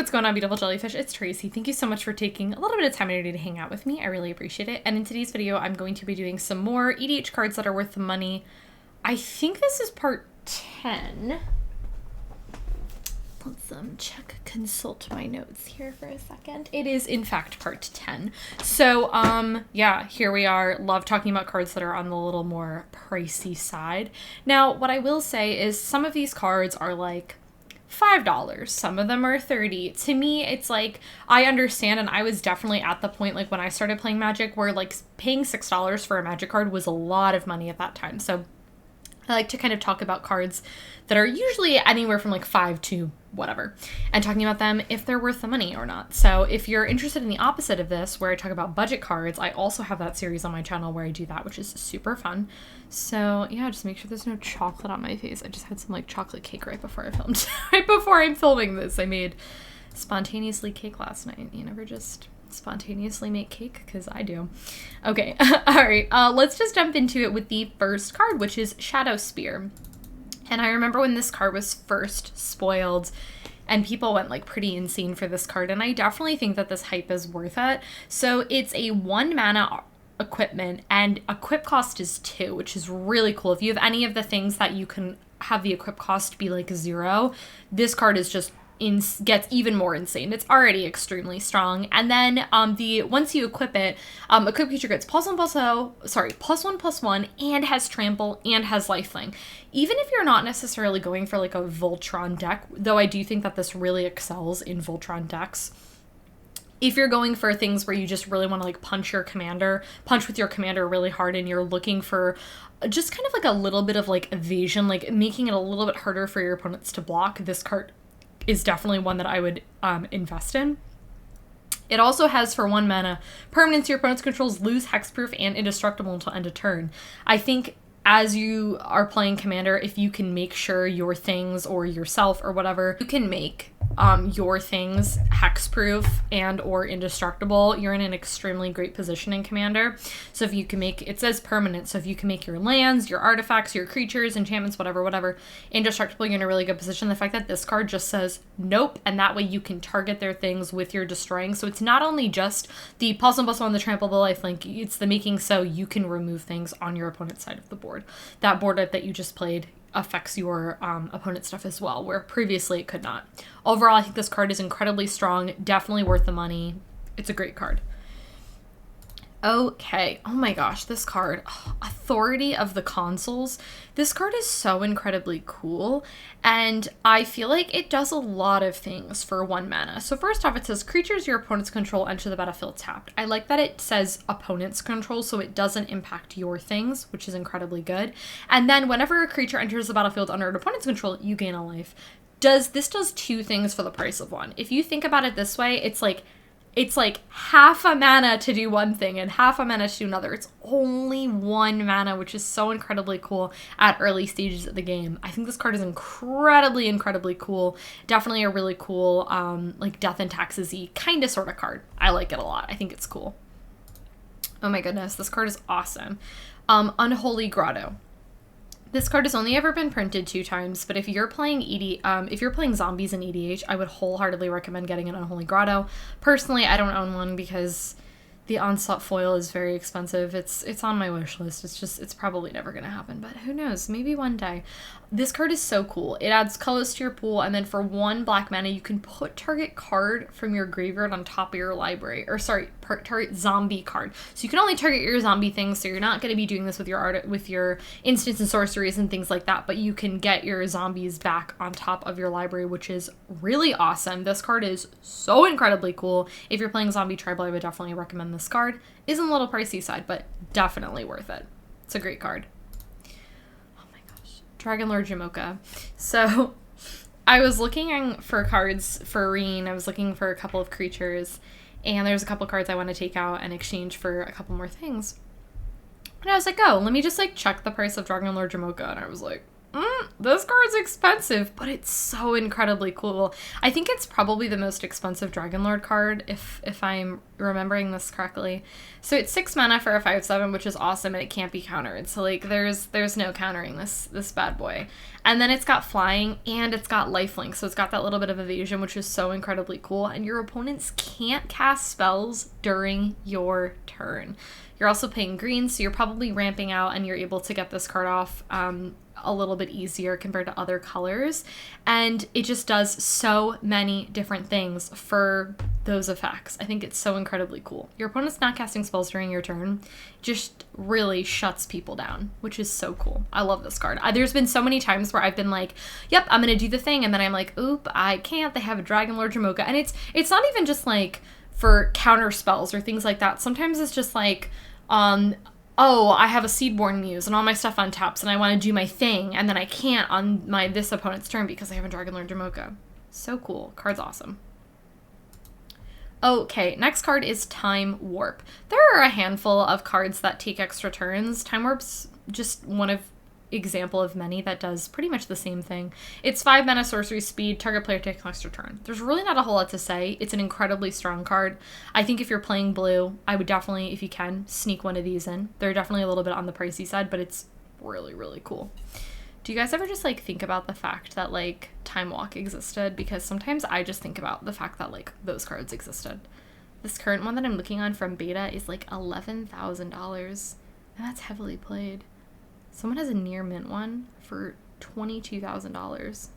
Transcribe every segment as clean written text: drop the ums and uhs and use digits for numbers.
what's going on, beautiful jellyfish? It's Tracy. Thank you so much for taking a little bit of time today to hang out with me. I really appreciate it. And in today's video, I'm going to be doing some more EDH cards that are worth the money. I think this is part 10. Let's consult my notes here for a second. It is, in fact, part 10. So, yeah, here we are. Love talking about cards that are on the little more pricey side. Now, what I will say is some of these cards are like $5. Some of them are $30. To me, it's like, I understand, and I was definitely at the point, like, when I started playing Magic, where, like, paying $6 for a Magic card was a lot of money at that time. So I like to kind of talk about cards that are usually anywhere from like $5 to whatever, and talking about them if they're worth the money or not. So if you're interested in the opposite of this, where I talk about budget cards, I also have that series on my channel where I do that, which is super fun. So yeah, just make sure there's no chocolate on my face. I just had some like chocolate cake right before I filmed. Right before I'm filming this, I made spontaneously cake last night. You never just spontaneously make cake? Because I do. Okay, all right, let's just jump into it with the first card, which is Shadowspear. And I remember when this card was first spoiled and people went like pretty insane for this card, and I definitely think that this hype is worth it. So it's a 1 mana equipment, and equip cost is 2, which is really cool. If you have any of the things that you can have the equip cost be like 0, this card is just gets even more insane. It's already extremely strong. And then once you equip it, equip creature gets +1/+1 and has trample and has lifelink. Even if you're not necessarily going for like a Voltron deck, though I do think that this really excels in Voltron decks. If you're going for things where you just really want to like punch with your commander really hard, and you're looking for just kind of like a little bit of like evasion, like making it a little bit harder for your opponents to block, this card is definitely one that I would invest in. It also has, for 1 mana, permanents your opponent's controls lose hexproof and indestructible until end of turn. I think as you are playing Commander, if you can make sure your things, or yourself or whatever, you can make your things hexproof and or indestructible, you're in an extremely great position in Commander. So if you can make, it says permanent, so if you can make your lands, your artifacts, your creatures, enchantments, whatever, indestructible, you're in a really good position. The fact that this card just says nope, and that way you can target their things with your destroying. So it's not only just the +1/+1, the trample, the lifelink, it's the making so you can remove things on your opponent's side of the board. That board that you just played affects your opponent's stuff as well, where previously it could not. Overall, I think this card is incredibly strong, definitely worth the money. It's a great card. Okay, oh my gosh, this card, Authority of the Consuls. This card is so incredibly cool, and I feel like it does a lot of things for 1 mana. So first off, it says creatures your opponents control enter the battlefield tapped. I like that it says opponents control, so it doesn't impact your things, which is incredibly good. And then whenever a creature enters the battlefield under an opponent's control, you gain a life. This does 2 things for the price of 1. If you think about it this way, it's like half a mana to do one thing and half a mana to do another. It's only 1 mana, which is so incredibly cool at early stages of the game. I think this card is incredibly cool. Definitely a really cool, like Death and Taxes-y kind of sort of card. I like it a lot. I think it's cool. Oh my goodness, this card is awesome. Unholy Grotto. This card has only ever been printed 2 times, but if you're playing if you're playing zombies in EDH, I would wholeheartedly recommend getting an Unholy Grotto. Personally, I don't own one because the Onslaught foil is very expensive. It's on my wish list. It's probably never gonna happen, but who knows? Maybe one day. This card is so cool. It adds colors to your pool, and then for 1 black mana, you can put target card from your graveyard on top of your library, or sorry, target zombie card. So you can only target your zombie things, so you're not going to be doing this with your instants and sorceries and things like that, but you can get your zombies back on top of your library, which is really awesome. This card is so incredibly cool. If you're playing Zombie Tribal, I would definitely recommend this card. Is on a little pricey side, but definitely worth it. It's a great card. Dragonlord Dromoka. So I was looking for cards for Reen. I was looking for a couple of creatures, and there's a couple cards I want to take out and exchange for a couple more things. And I was like, oh, let me just like check the price of Dragonlord Dromoka. And I was like, This card's expensive, but it's so incredibly cool. I think it's probably the most expensive Dragonlord card, if I'm remembering this correctly. So it's 6 mana for a 5/7, which is awesome, and it can't be countered. So like there's no countering this bad boy. And then it's got flying and it's got lifelink, so it's got that little bit of evasion, which is so incredibly cool. And your opponents can't cast spells during your turn. You're also paying green, so you're probably ramping out, and you're able to get this card off a little bit easier compared to other colors. And it just does so many different things for those effects. I think it's so incredibly cool. Your opponent's not casting spells during your turn, just really shuts people down, which is so cool. I love this card. There's been so many times where I've been like, yep, I'm gonna do the thing, and then I'm like, oop, I can't. They have a Dragonlord Dromoka. And it's not even just like for counter spells or things like that. Sometimes it's just like, oh, I have a Seedborn Muse and all my stuff on taps, and I want to do my thing, and then I can't on this opponent's turn because I have a Dragonlord Dromoka. So cool. Card's awesome. Okay, next card is Time Warp. There are a handful of cards that take extra turns. Time Warp's just one of example of many that does pretty much the same thing. It's 5 mana sorcery speed, target player takes an extra turn. There's really not a whole lot to say. It's an incredibly strong card. I think if you're playing blue, I would definitely, if you can, sneak one of these in. They're definitely a little bit on the pricey side, but it's really, really cool. Do you guys ever just like think about the fact that like Time Walk existed? Because sometimes I just think about the fact that like those cards existed. This current one that I'm looking on from beta is like $11,000, and that's heavily played. Someone has a near mint one for $22,000.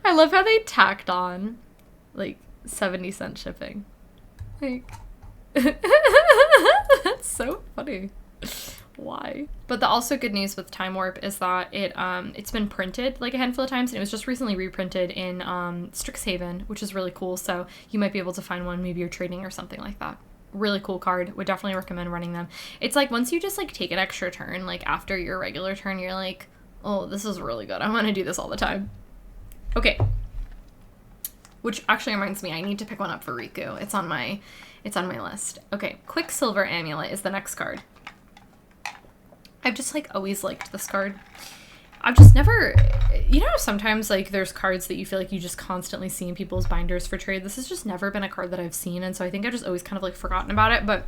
I love how they tacked on like 70-cent shipping. Like, that's so funny. Why? But the also good news with Time Warp is that it's been printed like a handful of times, and it was just recently reprinted in Strixhaven, which is really cool. So you might be able to find one, maybe you're trading or something like that. Really cool card. Would definitely recommend running them. It's like once you just like take an extra turn, like after your regular turn, you're like, oh, this is really good. I want to do this all the time. Okay. Which actually reminds me, I need to pick one up for Riku. It's on my list. Okay, Quicksilver Amulet is the next card. I've just like always liked this card. I've just never, you know, sometimes like there's cards that you feel like you just constantly see in people's binders for trade. This has just never been a card that I've seen, and so I think I've just always kind of like forgotten about it, but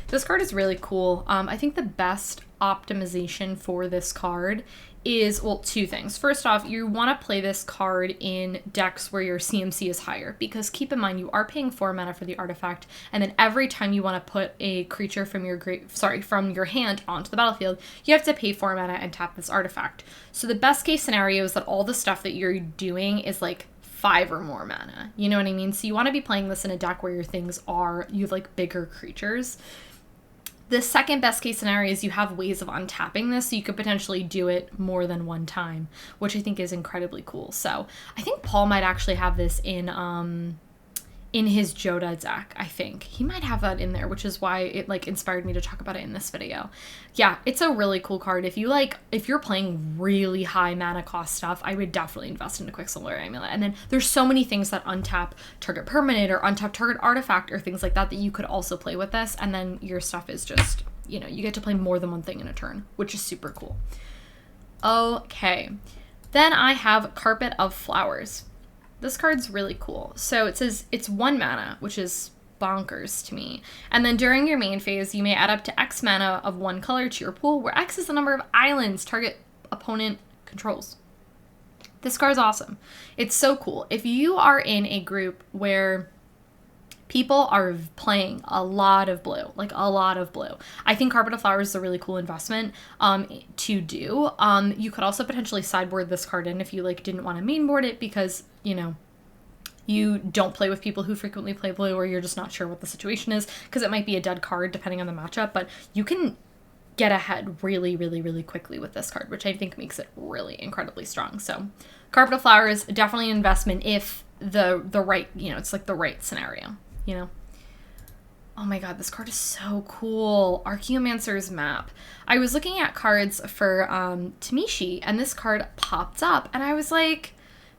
this card is really cool. I think the best optimization for this card is, well, two things. First off, you want to play this card in decks where your CMC is higher, because keep in mind you are paying 4 mana for the artifact, and then every time you want to put a creature from your hand onto the battlefield, you have to pay 4 mana and tap this artifact. So the best case scenario is that all the stuff that you're doing is like 5 or more mana. You know what I mean? So you want to be playing this in a deck where your things are, you have like bigger creatures. The second best case scenario is you have ways of untapping this, so you could potentially do it more than one time, which I think is incredibly cool. So I think Paul might actually have this in his Joda deck. I think he might have that in there, which is why it like inspired me to talk about it in this video. Yeah, it's a really cool card. If you're playing really high mana cost stuff, I would definitely invest into Quicksilver Amulet. And then there's so many things that untap target permanent or untap target artifact or things like that that you could also play with this, and then your stuff is just, you know, you get to play more than one thing in a turn, which is super cool. Okay, then I have Carpet of Flowers. This card's really cool. So it says it's 1 mana, which is bonkers to me. And then during your main phase, you may add up to X mana of 1 color to your pool, where X is the number of islands target opponent controls. This card's awesome. It's so cool. If you are in a group where people are playing a lot of blue, like a lot of blue, I think Carpet of Flowers is a really cool investment to do. You could also potentially sideboard this card in if you like didn't want to mainboard it because, you know, you don't play with people who frequently play blue, or you're just not sure what the situation is, because it might be a dead card depending on the matchup, but you can get ahead really, really, really quickly with this card, which I think makes it really incredibly strong. So Carpet of Flowers, definitely an investment if the right, you know, it's like the right scenario, you know. Oh my god, this card is so cool. Archaeomancer's Map. I was looking at cards for Tamishi, and this card popped up, and I was like,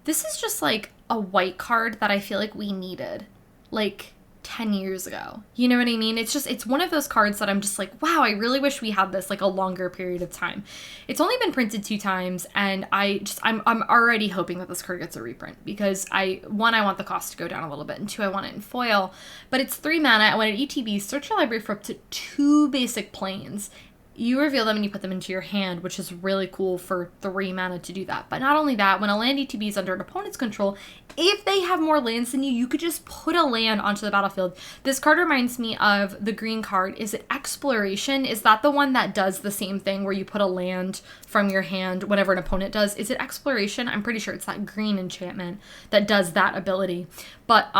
this is just like a white card that I feel like we needed. Like, 10 years ago. You know what I mean? It's one of those cards that I'm just like, wow, I really wish we had this like a longer period of time. It's only been printed 2 times, and I'm already hoping that this card gets a reprint, because one, I want the cost to go down a little bit, and 2, I want it in foil. But it's 3 mana, and when it ETBs, search your library for up to 2 basic planes. You reveal them and you put them into your hand, which is really cool for 3 mana to do that. But not only that, when a land ETB is under an opponent's control, if they have more lands than you could just put a land onto the battlefield. This card reminds me of the green card. Is it Exploration? Is that the one that does the same thing where you put a land from your hand whenever an opponent does? Is it Exploration? I'm pretty sure it's that green enchantment that does that ability. But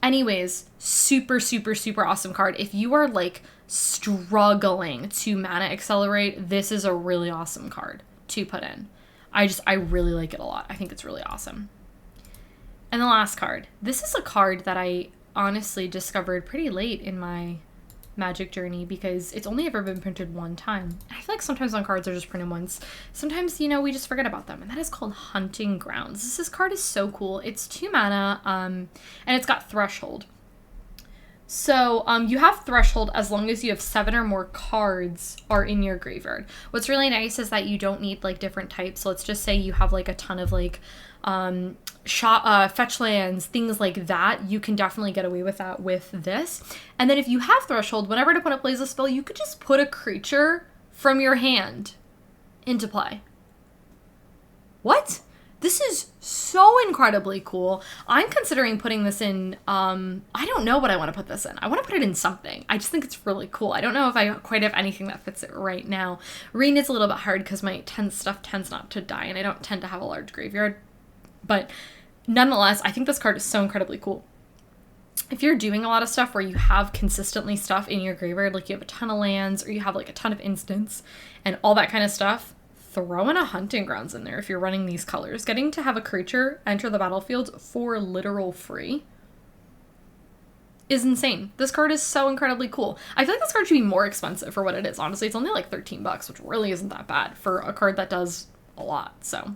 anyways, super, super, super awesome card. If you are like struggling to mana accelerate, this is a really awesome card to put in. I really like it a lot. I think it's really awesome. And the last card. This is a card that I honestly discovered pretty late in my Magic journey, because it's only ever been printed 1 time. I feel like sometimes on cards are just printed once. Sometimes, you know, we just forget about them, and that is called Hunting Grounds. This card is so cool. It's 2 mana, and it's got Threshold. So you have Threshold as long as you have 7 or more cards are in your graveyard. What's really nice is that you don't need like different types. So let's just say you have like a ton of like fetch lands, things like that. You can definitely get away with that with this. And then if you have Threshold, whenever an opponent plays a spell, you could just put a creature from your hand into play. What? This is so incredibly cool. I'm considering putting this in, I don't know what I want to put this in. I want to put it in something. I just think it's really cool. I don't know if I quite have anything that fits it right now. Rain is a little bit hard because my stuff tends not to die, and I don't tend to have a large graveyard. But nonetheless, I think this card is so incredibly cool. If you're doing a lot of stuff where you have consistently stuff in your graveyard, like you have a ton of lands or you have like a ton of instants and all that kind of stuff, throw in a Hunting Grounds in there if you're running these colors. Getting to have a creature enter the battlefield for literal free is insane. This card is so incredibly cool. I feel like this card should be more expensive for what it is. Honestly, it's only like $13, which really isn't that bad for a card that does a lot. So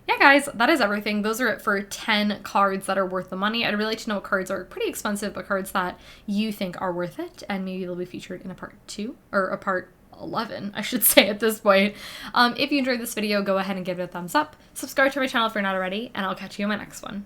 yeah, guys, that is everything. Those are it for 10 cards that are worth the money. I'd really like to know what cards are pretty expensive, but cards that you think are worth it, and maybe they'll be featured in a part 2, or a part 11, I should say at this point. If you enjoyed this video, go ahead and give it a thumbs up. Subscribe to my channel if you're not already, and I'll catch you in my next one.